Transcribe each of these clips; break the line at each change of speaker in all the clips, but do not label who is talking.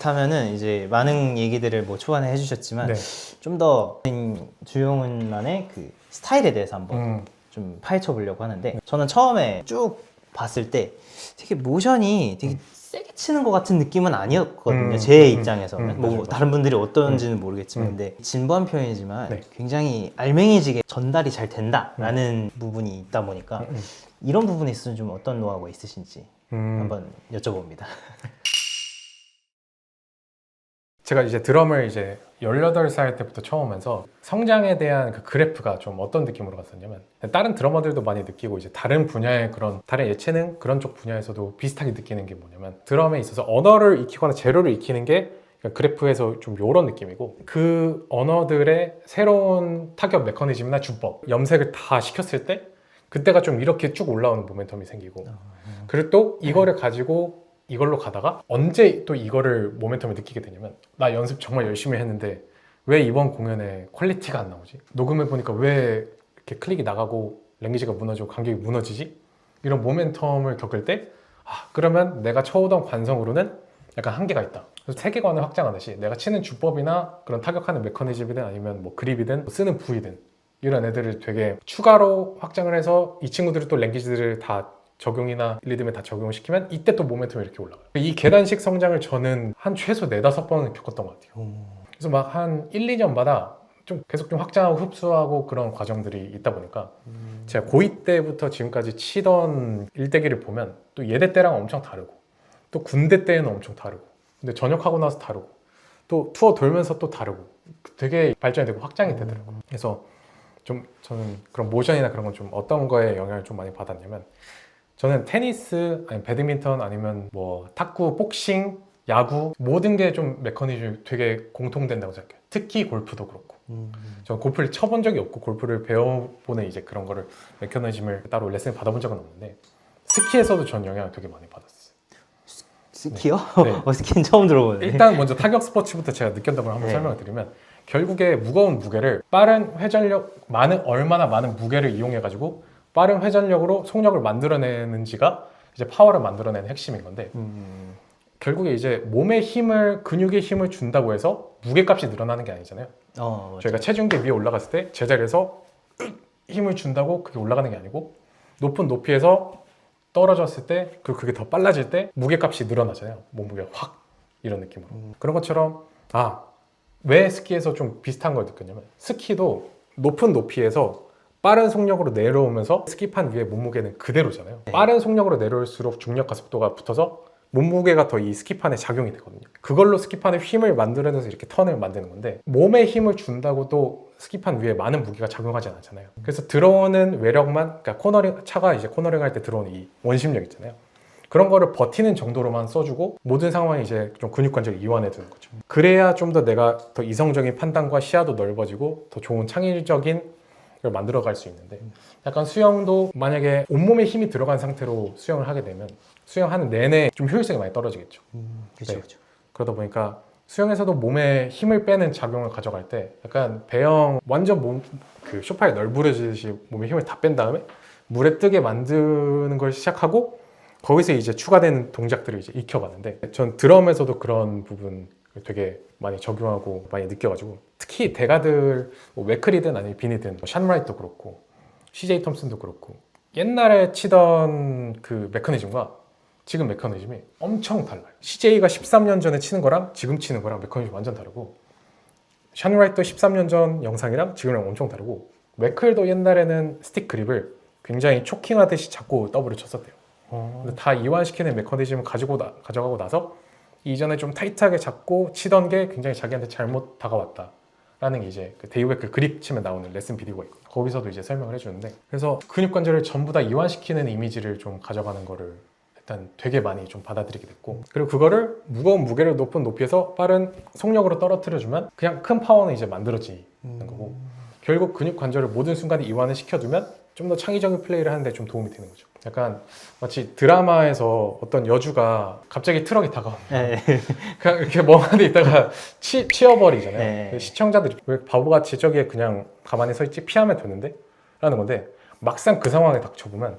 그렇다면은 이제 많은 얘기들을 뭐 초반에 해주셨지만
네.
좀 더 주용훈만의 그 스타일에 대해서 한번 좀 파헤쳐 보려고 하는데, 저는 처음에 쭉 봤을 때 되게 모션이 되게 세게 치는 것 같은 느낌은 아니었거든요. 제 입장에서는. 뭐
맞아요.
다른 분들이 어떤지는 모르겠지만, 근데 진부한 표현이지만
네.
굉장히 알맹이지게 전달이 잘 된다라는 부분이 있다 보니까 이런 부분에 있어서 좀 어떤 노하우가 있으신지 한번 여쭤봅니다.
제가 이제 드럼을 이제 18살 때부터 처음 하면서 성장에 대한 그 그래프가 좀 어떤 느낌으로 갔었냐면, 다른 드러머들도 많이 느끼고 이제 다른 분야의 그런 다른 예체능 그런 쪽 분야에서도 비슷하게 느끼는 게 뭐냐면, 드럼에 있어서 언어를 익히거나 재료를 익히는 게 그래프에서 좀 이런 느낌이고, 그 언어들의 새로운 타격 메커니즘이나 주법, 염색을 다 시켰을 때 그때가 좀 이렇게 쭉 올라오는 모멘텀이 생기고, 그리고 또 이거를 가지고 이걸로 가다가 언제 또 이거를 모멘텀을 느끼게 되냐면, 나 연습 정말 열심히 했는데 왜 이번 공연에 퀄리티가 안 나오지? 녹음해보니까 왜 이렇게 클릭이 나가고 랭귀지가 무너지고 간격이 무너지지? 이런 모멘텀을 겪을 때, 그러면 내가 쳐오던 관성으로는 약간 한계가 있다. 그래서 세계관을 확장하듯이 내가 치는 주법이나 그런 타격하는 메커니즘이든 아니면 뭐 그립이든 쓰는 부위든 이런 애들을 되게 추가로 확장을 해서 이 친구들이 또 랭귀지들을 다 적용이나 리듬에 다 적용을 시키면 이때 또 모멘텀이 이렇게 올라가요. 이 계단식 성장을 저는 한 최소 4-5번은 겪었던 것 같아요. 그래서 막 한 1-2년마다 좀 계속 좀 확장하고 흡수하고 그런 과정들이 있다 보니까 제가 고2 때부터 지금까지 치던 일대기를 보면 또 예대 때랑 엄청 다르고, 또 군대 때는 엄청 다르고, 근데 전역하고 나서 다르고, 또 투어 돌면서 또 다르고, 되게 발전이 되고 확장이 되더라고요. 그래서 좀 저는 그런 모션이나 그런 건 좀 어떤 거에 영향을 좀 많이 받았냐면, 저는 테니스, 아니면 배드민턴, 아니면 뭐 탁구, 복싱, 야구 모든 게 좀 메커니즘이 되게 공통된다고 생각해요. 특히 골프도 그렇고. 저는 골프를 쳐본 적이 없고 골프를 배워보는 이제 그런 거를 메커니즘을 따로 레슨을 받아본 적은 없는데, 스키에서도 전 영향을 되게 많이 받았어요.
스키요?
네.
스키는 처음 들어보네.
일단 먼저 타격 스포츠부터 제가 느꼈던 걸 한번 설명을 드리면, 결국에 무거운 무게를 빠른 회전력, 얼마나 많은 무게를 이용해가지고 빠른 회전력으로 속력을 만들어내는지가 이제 파워를 만들어내는 핵심인 건데, 결국에 이제 몸의 힘을, 근육의 힘을 준다고 해서 무게값이 늘어나는 게 아니잖아요. 저희가 체중계 위에 올라갔을 때 제자리에서 힘을 준다고 그게 올라가는 게 아니고, 높은 높이에서 떨어졌을 때, 그리고 그게 더 빨라질 때 무게값이 늘어나잖아요. 몸무게가 확, 이런 느낌으로. 그런 것처럼 왜 스키에서 좀 비슷한 걸 느꼈냐면, 스키도 높은 높이에서 빠른 속력으로 내려오면서 스키판 위에 몸무게는 그대로잖아요. 빠른 속력으로 내려올수록 중력과 속도가 붙어서 몸무게가 더 이 스키판에 작용이 되거든요. 그걸로 스키판에 힘을 만들어내서 이렇게 턴을 만드는 건데, 몸에 힘을 준다고도 스키판 위에 많은 무게가 작용하지 않잖아요. 그래서 들어오는 외력만, 그러니까 차가 이제 코너링 할 때 들어오는 이 원심력 있잖아요. 그런 거를 버티는 정도로만 써주고 모든 상황이 이제 좀 근육관절을 이완해 두는 거죠. 그래야 좀 더 내가 더 이성적인 판단과 시야도 넓어지고 더 좋은 창의적인 걸 만들어 갈 수 있는데, 약간 수영도 만약에 온몸에 힘이 들어간 상태로 수영을 하게 되면 수영하는 내내 좀 효율성이 많이 떨어지겠죠.
그렇죠.
그러다 보니까 수영에서도 몸에 힘을 빼는 작용을 가져갈 때 약간 배영 완전 그 쇼파에 널브러지듯이 몸에 힘을 다 뺀 다음에 물에 뜨게 만드는 걸 시작하고, 거기서 이제 추가되는 동작들을 이제 익혀가는데, 전 드럼에서도 그런 부분 되게 많이 적용하고 많이 느껴가지고, 특히 대가들 뭐 웨클이든 아니면 비니든 뭐 샨라이트도 그렇고 CJ 톰슨도 그렇고, 옛날에 치던 그 메커니즘과 지금 메커니즘이 엄청 달라요. CJ가 13년 전에 치는 거랑 지금 치는 거랑 메커니즘이 완전 다르고, 샨라이트도 13년 전 영상이랑 지금이랑 엄청 다르고, 웨클도 옛날에는 스틱 그립을 굉장히 초킹하듯이 잡고 더블을 쳤었대요. 근데 다 이완시키는 메커니즘을 가져가고 나서 이전에 좀 타이트하게 잡고 치던 게 굉장히 자기한테 잘못 다가왔다라는 게 이제 그 데이브 웨클 그립 치면 나오는 레슨 비디오가 있고, 거기서도 이제 설명을 해주는데, 그래서 근육 관절을 전부 다 이완시키는 이미지를 좀 가져가는 거를 일단 되게 많이 좀 받아들이게 됐고, 그리고 그거를 무거운 무게를 높은 높이에서 빠른 속력으로 떨어뜨려주면 그냥 큰 파워는 이제 만들어지는 거고, 결국 근육 관절을 모든 순간에 이완을 시켜두면 좀 더 창의적인 플레이를 하는데 좀 도움이 되는 거죠. 약간 마치 드라마에서 어떤 여주가 갑자기 트럭이 다가오면 그냥 이렇게 멍하니 있다가 치여버리잖아요. 시청자들이 왜 바보같이 저기에 그냥 가만히 서 있지, 피하면 되는데? 라는 건데, 막상 그 상황에 닥쳐보면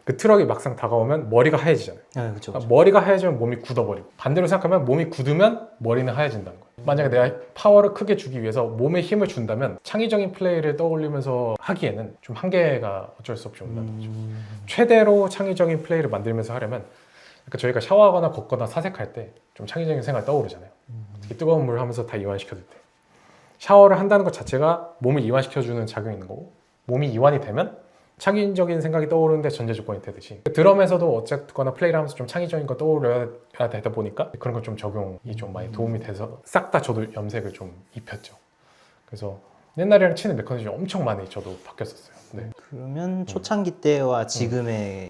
그 트럭이 막상 다가오면 머리가 하얘지잖아요.
네, 그쵸, 그쵸.
머리가 하얘지면 몸이 굳어버리고, 반대로 생각하면 몸이 굳으면 머리는 하얘진다는 거예요. 만약에 내가 파워를 크게 주기 위해서 몸에 힘을 준다면 창의적인 플레이를 떠올리면서 하기에는 좀 한계가 어쩔 수 없이 온다는 거죠. 최대로 창의적인 플레이를 만들면서 하려면, 그러니까 저희가 샤워하거나 걷거나 사색할 때 좀 창의적인 생각이 떠오르잖아요. 특히 뜨거운 물 하면서 다 이완시켜줄 때. 샤워를 한다는 것 자체가 몸을 이완시켜주는 작용이 있는 거고, 몸이 이완이 되면 창의적인 생각이 떠오르는데 전제 조건이 되듯이, 드럼에서도 어쨌거나 플레이를 하면서 좀 창의적인 거 떠올려야 되다 보니까 그런 걸 좀 적용이 좀 많이 도움이 돼서 싹 다 저도 염색을 좀 입혔죠. 그래서 옛날에랑 치는 메커니즘이 엄청 많이 저도 바뀌었었어요. 네.
그러면 초창기 때와 지금의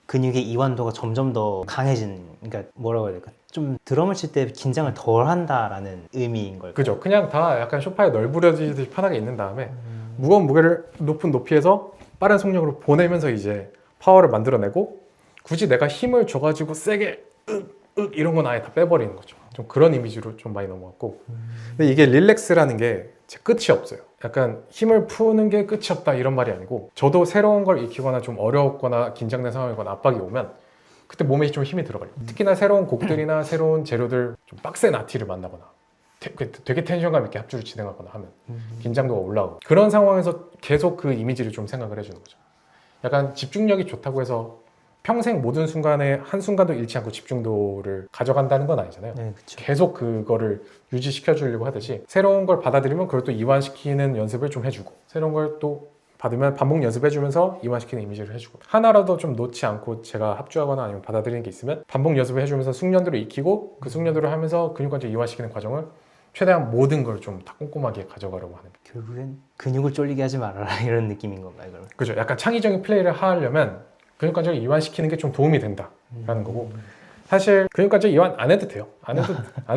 근육의 이완도가 점점 더 강해진, 그러니까 뭐라고 해야 될까? 좀 드럼을 칠 때 긴장을 덜 한다라는 의미인 걸까요?
그죠. 그냥 다 약간 소파에 널브러지듯이 편하게 있는 다음에 무거운 무게를 높은 높이에서 빠른 속력으로 보내면서 이제 파워를 만들어내고, 굳이 내가 힘을 줘가지고 세게 이런 건 아예 다 빼버리는 거죠. 좀 그런 이미지로 좀 많이 넘어갔고, 근데 이게 릴렉스라는 게 제 끝이 없어요. 약간 힘을 푸는 게 끝이 없다 이런 말이 아니고, 저도 새로운 걸 익히거나 좀 어렵거나 긴장된 상황이거나 압박이 오면 그때 몸에 좀 힘이 들어가요. 특히나 새로운 곡들이나 새로운 재료들, 좀 빡센 아티를 만나거나 되게 텐션감 있게 합주를 진행하거나 하면 긴장도가 올라오고, 그런 상황에서 계속 그 이미지를 좀 생각을 해주는 거죠. 약간 집중력이 좋다고 해서 평생 모든 순간에 한순간도 잃지 않고 집중도를 가져간다는 건 아니잖아요.
네, 그쵸.
계속 그거를 유지시켜 주려고 하듯이, 새로운 걸 받아들이면 그걸 또 이완시키는 연습을 좀 해주고, 새로운 걸 또 받으면 반복 연습해주면서 이완시키는 이미지를 해주고, 하나라도 좀 놓지 않고 제가 합주하거나 아니면 받아들이는 게 있으면 반복 연습을 해주면서 숙련도를 익히고, 그 숙련도를 하면서 근육관절 이완시키는 과정을 최대한 모든 걸 좀 다 꼼꼼하게 가져가려고 하는.
결국엔 근육을 쫄리게 하지 말아라 이런 느낌인 건가요, 그러면?
그죠. 약간 창의적인 플레이를 하려면 근육관절을 이완시키는 게 좀 도움이 된다라는 거고, 사실 근육관절 이완 안 해도 돼요. 안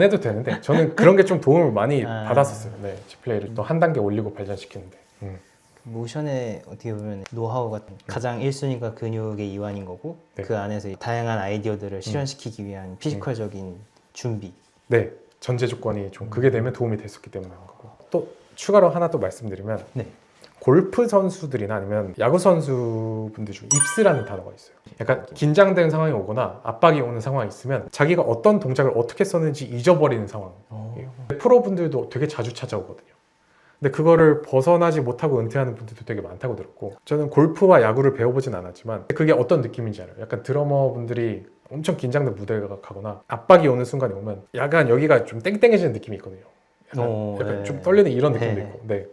해도 되는데 저는 그런 게 좀 도움을 많이 받았었어요. 네, 제 플레이를 또 한 단계 올리고 발전시키는데.
모션의 어떻게 보면 노하우가 가장 1순위가 근육의 이완인 거고,
네.
그 안에서 다양한 아이디어들을 실현시키기 위한 피지컬적인 준비.
네, 전제 조건이 좀 그게 되면 도움이 됐었기 때문에 하는 거고, 또 추가로 하나 또 말씀드리면,
네.
골프 선수들이나 아니면 야구 선수분들 중에 입스라는 단어가 있어요. 약간 긴장된 상황이 오거나 압박이 오는 상황이 있으면 자기가 어떤 동작을 어떻게 썼는지 잊어버리는 상황이에요. 프로분들도 되게 자주 찾아오거든요. 근데 그거를 벗어나지 못하고 은퇴하는 분들도 되게 많다고 들었고, 저는 골프와 야구를 배워보진 않았지만 그게 어떤 느낌인지 알아요. 약간 드러머 분들이 엄청 긴장된 무대에 가거나 압박이 오는 순간이 오면 약간 여기가 좀 땡땡해지는 느낌이 있거든요. 약간
네.
좀 떨리는 이런 느낌도
네.
있고. 네.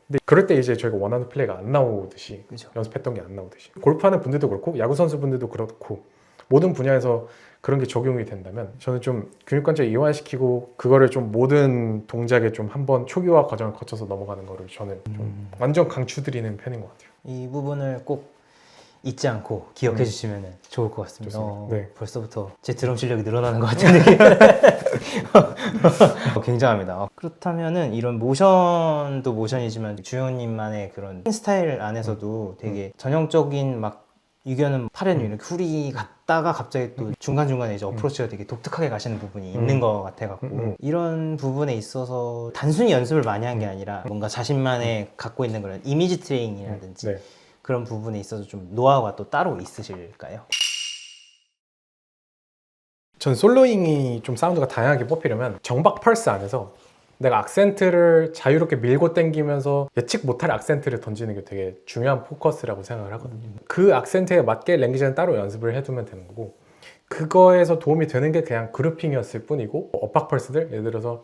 근데 그럴 때 이제 저희가 원하는 플레이가 안 나오듯이,
그죠.
연습했던 게 안 나오듯이, 골프하는 분들도 그렇고 야구 선수분들도 그렇고 모든 분야에서 그런 게 적용이 된다면, 저는 좀 근육관절 이완시키고 그거를 좀 모든 동작에 좀 한번 초기화 과정을 거쳐서 넘어가는 거를 저는 좀 완전 강추드리는 편인 것 같아요.
이 부분을 꼭 잊지 않고 기억해 주시면 좋을 것 같습니다.
좋습니다. 네.
벌써부터 제 드럼 실력이 늘어나는 것 같은 느낌. 굉장합니다. 그렇다면은 이런 모션도 모션이지만 주영님만의 그런 스타일 안에서도 되게 전형적인 막 유교는 팔에는 이렇게 훌이 갔다가 갑자기 또 중간중간에 이제 어프로치가 되게 독특하게 가시는 부분이 있는 것 같아갖고, 이런 부분에 있어서 단순히 연습을 많이 한 게 아니라 뭔가 자신만의 갖고 있는 그런 이미지 트레이닝이라든지
네.
그런 부분에 있어서 좀 노하우가 또 따로 있으실까요?
전 솔로잉이 좀 사운드가 다양하게 뽑히려면 정박 펄스 안에서 내가 악센트를 자유롭게 밀고 당기면서 예측 못할 악센트를 던지는 게 되게 중요한 포커스라고 생각을 하거든요. 그 악센트에 맞게 랭귀지는 따로 연습을 해두면 되는 거고, 그거에서 도움이 되는 게 그냥 그루핑이었을 뿐이고, 엇박 펄스들 예를 들어서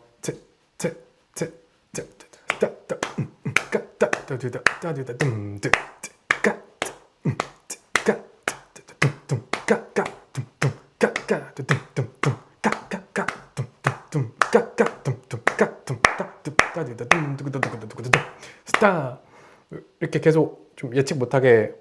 이렇게 계속 좀 예측 못하게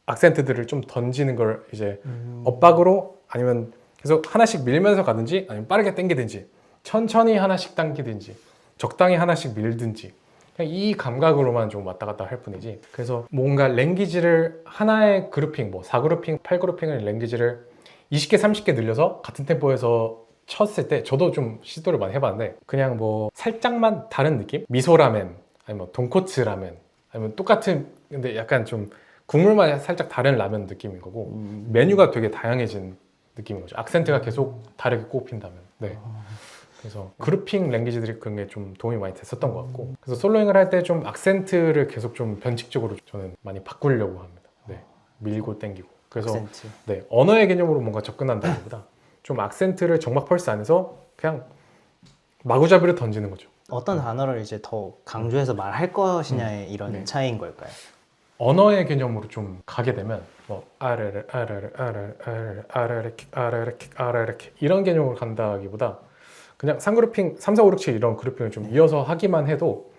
악센트들을 좀 던지는 걸 이제 엇박으로, 아니면 계속 하나씩 밀면서 가든지 아니면 빠르게 당기든지 천천히 하나씩 당기든지 적당히 하나씩 밀든지, 그냥 이 감각으로만 좀 왔다 갔다 할 뿐이지, 그래서 뭔가 랭귀지를 하나의 그루핑, 뭐 4그루핑, 8그루핑을 랭귀지를 20개, 30개 늘려서 같은 템포에서 쳤을 때, 저도 좀 시도를 많이 해봤는데 그냥 뭐 살짝만 다른 느낌? 미소라멘, 아니면 돈코츠 라멘, 아니면 똑같은 근데 약간 좀 국물 맛이 살짝 다른 라면 느낌인 거고 메뉴가 되게 다양해진 느낌인 거죠. 악센트가 계속 다르게 꼽힌다면. 네. 그래서 그룹핑 랭귀지들이 그런 게 좀 도움이 많이 됐었던 것 같고 그래서 솔로잉을 할 때 좀 악센트를 계속 좀 변칙적으로 저는 많이 바꾸려고 합니다. 네. 밀고 땡기고 그래서
악센트.
네, 언어의 개념으로 뭔가 접근한다기보다 좀 악센트를 정막 펄스 안에서 그냥 마구잡이로 던지는 거죠.
어떤 단어를 이제 더 강조해서 말할 것이냐의 이런
네.
차이인 걸까요?
언어의 개념으로 좀 가게 되면 뭐 아르르 아르르 아르르 아르르 아르르 킥 아르르 킥 아르르 킥 이런 개념으로 간다기보다 그냥 3그룹핑 3, 4, 5, 6, 7 이런 그룹핑을 좀 이어서 하기만 해도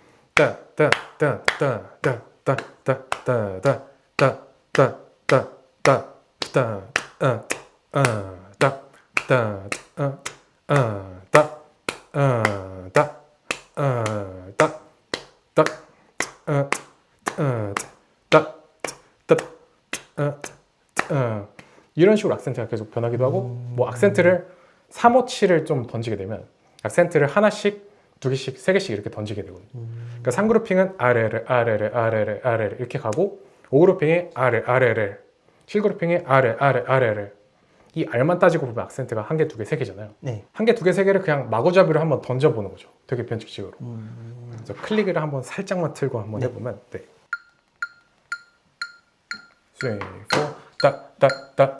이런 식으로 악센트가 계속 변하기도 하고 뭐 악센트를 3, 5, 7을 좀 던지게 되면 악센트를 하나씩, 두 개씩, 세 개씩 이렇게 던지게 되거든요. 그러니까 3그룹핑은 아레레 아레레 아레레 아레레 이렇게 가고 5그룹핑이 아레 아레레 7그룹핑이 아레 아레 아레레 이 R만 따지고 보면 악센트가 한 개, 두 개, 세 개잖아요.
네.
한 개, 두 개, 세 개를 그냥 마구잡이로 한번 던져보는 거죠. 되게 변칙식으로. 그래서 클릭을 한번 살짝만 틀고 한번
네.
해보면 네. 3, 4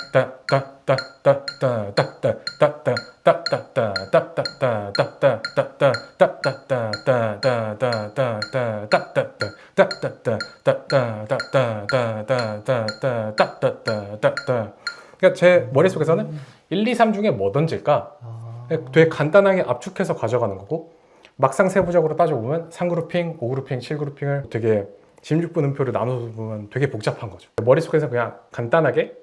그러니까 제 머릿속에서는 1, 2, 3 중에 뭐 던질까? 되게 간단하게 압축해서 가져가는 거고 막상 세부적으로 따져보면 3그룹핑, 5그룹핑, 7그룹핑을 되게 16분음표를 나눠서 보면 되게 복잡한 거죠. 머릿속에서 그냥 간단하게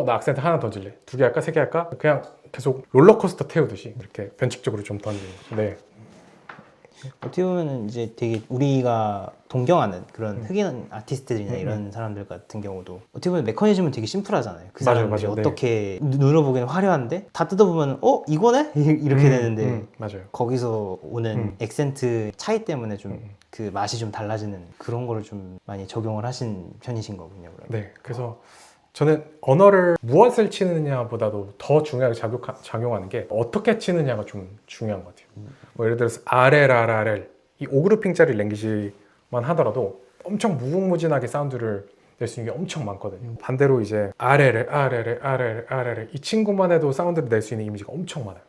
나 악센트 하나 던질래. 2개 할까? 3개 할까? 그냥 계속 롤러코스터 태우듯이 이렇게 변칙적으로 좀 던지는 거죠. 네.
어떻게 보면 이제 되게 우리가 동경하는 그런 흑인 아티스트들이나 이런 사람들 같은 경우도 어떻게 보면 메커니즘은 되게 심플하잖아요. 그
맞아요,
사람들이
맞아요.
어떻게 눌러보기엔 화려한데 다 뜯어보면 이거네? 이렇게 되는데
맞아요.
거기서 오는 액센트 차이 때문에 좀 그 맛이 좀 달라지는 그런 거를 좀 많이 적용을 하신 편이신 거군요. 그러면.
네. 그래서 저는 언어를 무엇을 치느냐보다도 더 중요하게 작용하는 게 어떻게 치느냐가 좀 중요한 것 같아요. 뭐 예를 들어서 아렐, 이 5그룹핑짜리 랭귀지만 하더라도 엄청 무궁무진하게 사운드를 낼 수 있는 게 엄청 많거든요. 반대로 이제 아레레 이 친구만 해도 사운드를 낼 수 있는 이미지가 엄청 많아요.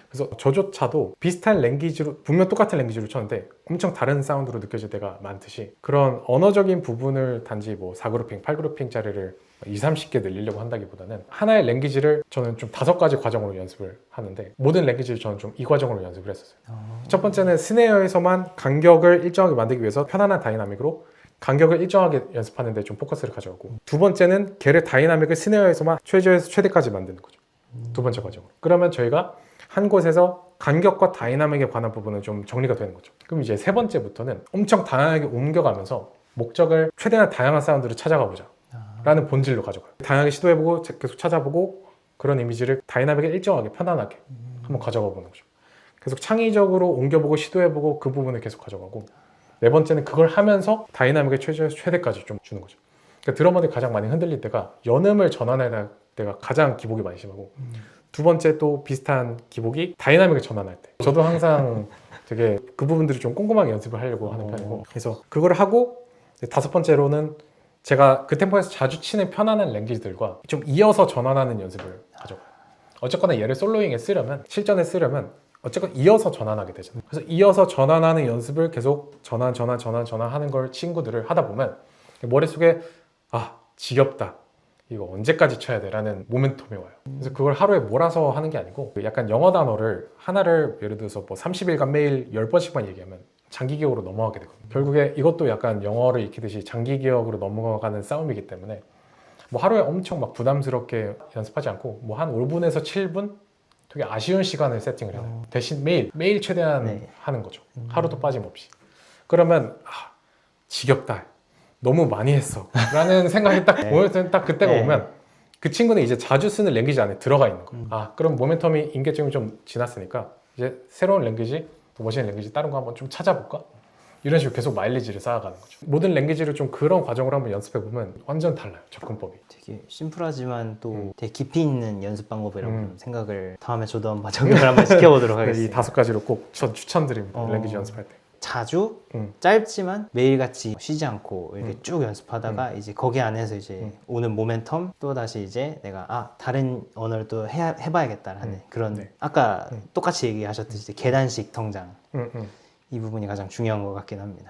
그래서 저조차도 비슷한 랭귀지로 분명 똑같은 랭귀지로 쳤는데 엄청 다른 사운드로 느껴질 때가 많듯이 그런 언어적인 부분을 단지 뭐 4그룹핑, 8그룹핑짜리를 20, 30개 늘리려고 한다기보다는 하나의 랭귀지를 저는 좀 5가지 과정으로 연습을 하는데 모든 랭귀지를 저는 좀 이 과정으로 연습을 했었어요. 첫 번째는 스네어에서만 간격을 일정하게 만들기 위해서 편안한 다이나믹으로 간격을 일정하게 연습하는데 좀 포커스를 가져가고 두 번째는 걔를 다이나믹을 스네어에서만 최저에서 최대까지 만드는 거죠. 두 번째 과정으로. 그러면 저희가 한 곳에서 간격과 다이나믹에 관한 부분은 좀 정리가 되는 거죠. 그럼 이제 세 번째부터는 엄청 다양하게 옮겨가면서 목적을 최대한 다양한 사운드를 찾아가 보자 라는 본질로 가져가요. 다양하게 시도해보고 계속 찾아보고 그런 이미지를 다이나믹에 일정하게 편안하게 한번 가져가 보는 거죠. 계속 창의적으로 옮겨보고 시도해보고 그 부분을 계속 가져가고 네 번째는 그걸 하면서 다이나믹의 최저에서 최대까지 좀 주는 거죠. 그러니까 드러머들이 가장 많이 흔들릴 때가 연음을 전환할 때가 가장 기복이 많이 심하고 두 번째 또 비슷한 기복이 다이나믹을 전환할 때 저도 항상 되게 그 부분들이 좀 꼼꼼하게 연습을 하려고 하는 편이고 그래서 그걸 하고 다섯 번째로는 제가 그 템포에서 자주 치는 편안한 랭귀지들과 좀 이어서 전환하는 연습을 가져가요. 어쨌거나 얘를 솔로잉에 쓰려면 실전에 쓰려면 어쨌건 이어서 전환하게 되잖아요. 그래서 이어서 전환하는 연습을 계속 전환하는 걸 친구들을 하다 보면 머릿속에 지겹다. 이거 언제까지 쳐야 돼? 라는 모멘텀이 와요. 그래서 그걸 하루에 몰아서 하는 게 아니고 약간 영어 단어를 하나를 예를 들어서 뭐 30일간 매일 10번씩만 얘기하면 장기 기억으로 넘어가게 되거든요. 결국에 이것도 약간 영어를 익히듯이 장기 기억으로 넘어가는 싸움이기 때문에 뭐 하루에 엄청 막 부담스럽게 연습하지 않고 뭐 한 5분에서 7분 되게 아쉬운 시간을 세팅을 해요. 대신 매일 최대한 하는 거죠. 하루도 빠짐없이. 그러면 지겹다. 너무 많이 했어. 라는 생각이 딱 모멘텀이 딱 그때가 오면 그 친구는 이제 자주 쓰는 랭귀지 안에 들어가 있는 거예요. 그럼 모멘텀이 임계점이 좀 지났으니까 이제 새로운 랭귀지, 더 멋있는 랭귀지 다른 거 한번 좀 찾아볼까? 이런 식으로 계속 마일리지를 쌓아가는 거죠. 모든 랭귀지를 좀 그런 과정으로 한번 연습해 보면 완전 달라요, 접근법이.
되게 심플하지만 또 되게 깊이 있는 연습 방법이라고 생각을 다음에 저도 한번 적용을 한번 시켜보도록
이
하겠습니다.
5가지로 꼭 추천드립니다.
어.
랭귀지 연습할 때.
자주 짧지만 매일같이 쉬지 않고 이렇게 쭉 연습하다가 이제 거기 안에서 이제 오는 모멘텀 또 다시 이제 내가 다른 언어를 또 해봐야겠다 하는 그런
네.
아까 똑같이 얘기하셨듯이 계단식 성장
음, 음.
이 부분이 가장 중요한 것 같긴 합니다.